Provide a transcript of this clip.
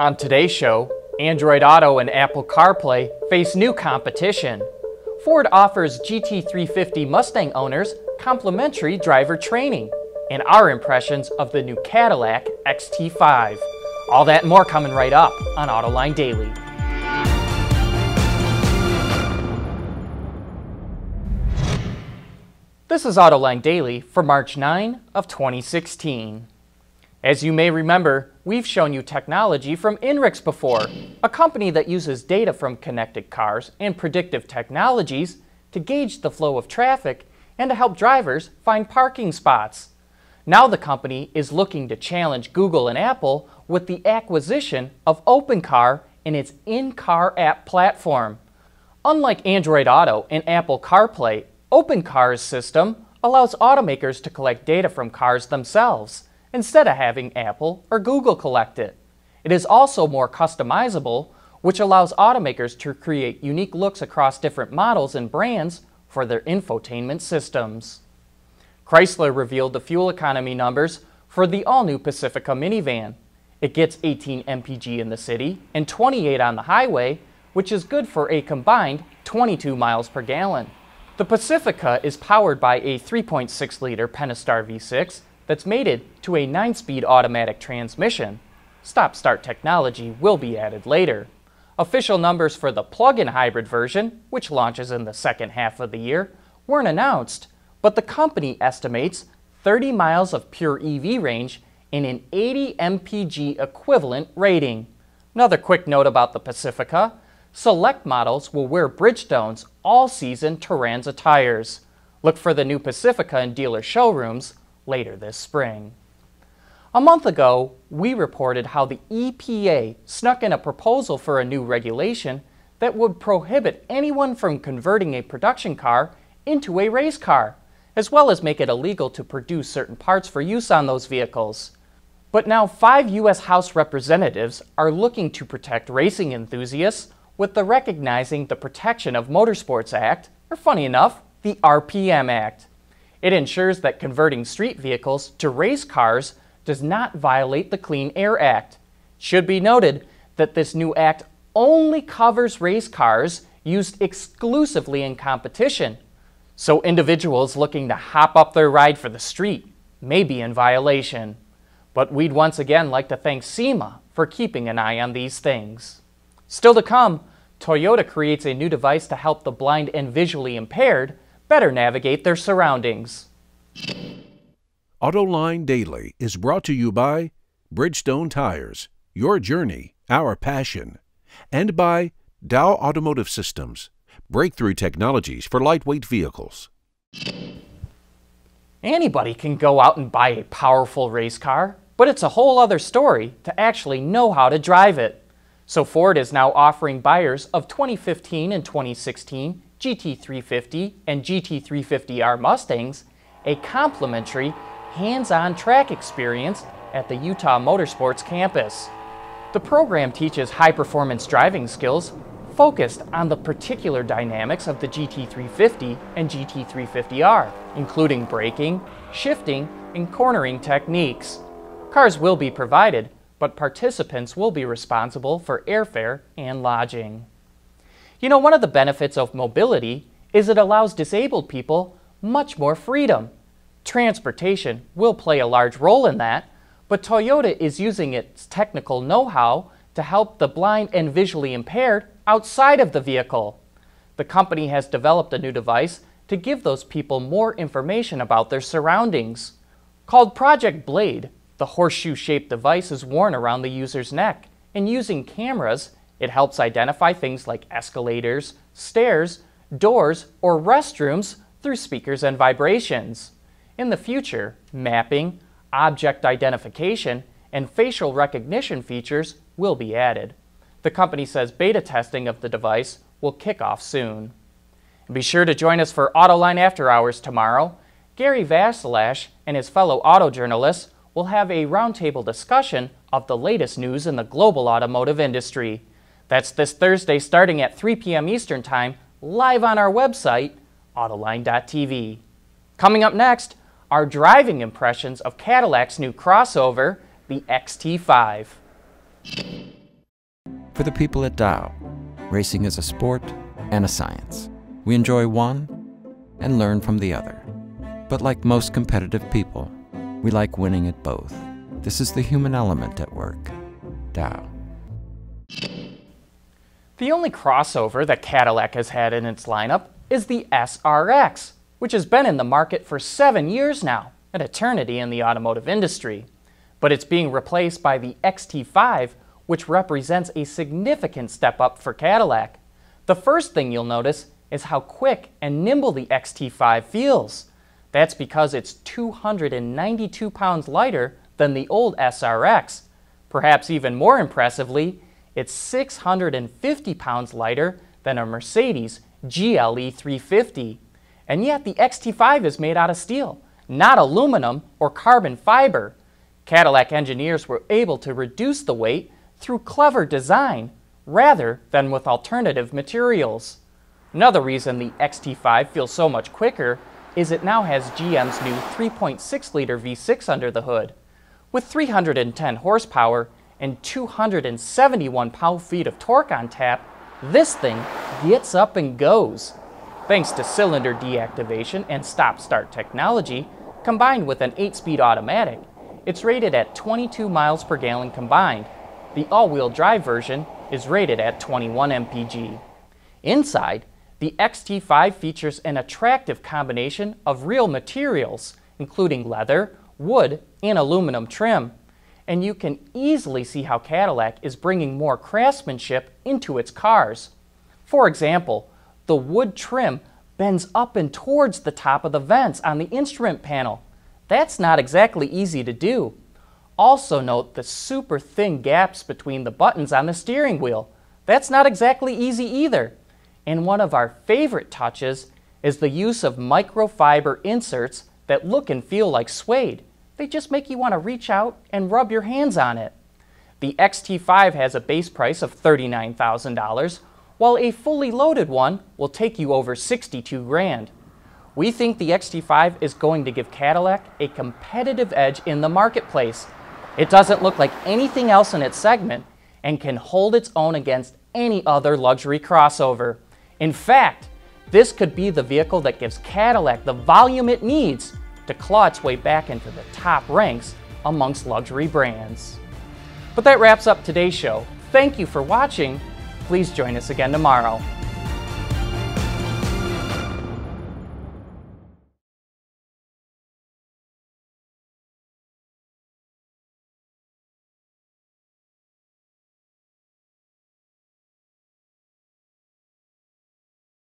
On today's show, Android Auto and Apple CarPlay face new competition. Ford offers GT350 Mustang owners complimentary driver training, and our impressions of the new Cadillac XT5. All that and more coming right up on Autoline Daily. This is Autoline Daily for March 9 of 2016. As you may remember, we've shown you technology from INRIX before, a company that uses data from connected cars and predictive technologies to gauge the flow of traffic and to help drivers find parking spots. Now the company is looking to challenge Google and Apple with the acquisition of OpenCar and its in-car app platform. Unlike Android Auto and Apple CarPlay, OpenCar's system allows automakers to collect data from cars themselves, instead of having Apple or Google collect it. It is also more customizable, which allows automakers to create unique looks across different models and brands for their infotainment systems. Chrysler revealed the fuel economy numbers for the all-new Pacifica minivan. It gets 18 mpg in the city and 28 on the highway, which is good for a combined 22 miles per gallon. The Pacifica is powered by a 3.6-liter Pentastar V6 that's mated to a 9-speed automatic transmission. Stop-start technology will be added later. Official numbers for the plug-in hybrid version, which launches in the second half of the year, weren't announced, but the company estimates 30 miles of pure EV range and an 80 mpg equivalent rating. Another quick note about the Pacifica: select models will wear Bridgestone's all-season Turanza tires. Look for the new Pacifica in dealer showrooms later this spring. A month ago, we reported how the EPA snuck in a proposal for a new regulation that would prohibit anyone from converting a production car into a race car, as well as make it illegal to produce certain parts for use on those vehicles. But now 5 U.S. House representatives are looking to protect racing enthusiasts with the Recognizing the Protection of Motorsports Act, or funny enough, the RPM Act. It ensures that converting street vehicles to race cars does not violate the Clean Air Act. It should be noted that this new act only covers race cars used exclusively in competition, so individuals looking to hop up their ride for the street may be in violation. But we'd once again like to thank SEMA for keeping an eye on these things. Still to come, Toyota creates a new device to help the blind and visually impaired better navigate their surroundings. Autoline Daily is brought to you by Bridgestone Tires, your journey, our passion, and by Dow Automotive Systems, breakthrough technologies for lightweight vehicles. Anybody can go out and buy a powerful race car, but it's a whole other story to actually know how to drive it. So Ford is now offering buyers of 2015 and 2016 GT350 and GT350R Mustangs a complimentary hands-on track experience at the Utah Motorsports campus. The program teaches high-performance driving skills focused on the particular dynamics of the GT350 and GT350R, including braking, shifting, and cornering techniques. Cars will be provided, but participants will be responsible for airfare and lodging. You know, one of the benefits of mobility is it allows disabled people much more freedom. Transportation will play a large role in that, but Toyota is using its technical know-how to help the blind and visually impaired outside of the vehicle. The company has developed a new device to give those people more information about their surroundings. Called Project Blade, the horseshoe-shaped device is worn around the user's neck, and using cameras, it helps identify things like escalators, stairs, doors, or restrooms through speakers and vibrations. In the future, mapping, object identification, and facial recognition features will be added. The company says beta testing of the device will kick off soon. And be sure to join us for Autoline After Hours tomorrow. Gary Vasilash and his fellow auto journalists will have a roundtable discussion of the latest news in the global automotive industry. That's this Thursday starting at 3 p.m. Eastern Time, live on our website, Autoline.tv. Coming up next, our driving impressions of Cadillac's new crossover, the XT5. For the people at Dow, racing is a sport and a science. We enjoy one and learn from the other. But like most competitive people, we like winning at both. This is the human element at work. Dow. The only crossover that Cadillac has had in its lineup is the SRX, which has been in the market for 7 years now, an eternity in the automotive industry. But it's being replaced by the XT5, which represents a significant step up for Cadillac. The first thing you'll notice is how quick and nimble the XT5 feels. That's because it's 292 pounds lighter than the old SRX. Perhaps even more impressively, it's 650 pounds lighter than a Mercedes GLE 350. And yet the XT5 is made out of steel, not aluminum or carbon fiber. Cadillac engineers were able to reduce the weight through clever design rather than with alternative materials. Another reason the XT5 feels so much quicker is it now has GM's new 3.6-liter V6 under the hood. With 310 horsepower and 271 pound-feet of torque on tap, this thing gets up and goes. Thanks to cylinder deactivation and stop-start technology, combined with an 8-speed automatic, it's rated at 22 miles per gallon combined. The all-wheel drive version is rated at 21 mpg. Inside, the XT5 features an attractive combination of real materials, including leather, wood, and aluminum trim. And you can easily see how Cadillac is bringing more craftsmanship into its cars. For example, the wood trim bends up and towards the top of the vents on the instrument panel. That's not exactly easy to do. Also note the super thin gaps between the buttons on the steering wheel. That's not exactly easy either. And one of our favorite touches is the use of microfiber inserts that look and feel like suede. They just make you want to reach out and rub your hands on it. The XT5 has a base price of $39,000, while a fully loaded one will take you over $62,000. We think the XT5 is going to give Cadillac a competitive edge in the marketplace. It doesn't look like anything else in its segment and can hold its own against any other luxury crossover. In fact, this could be the vehicle that gives Cadillac the volume it needs to claw its way back into the top ranks amongst luxury brands. But that wraps up today's show. Thank you for watching. Please join us again tomorrow.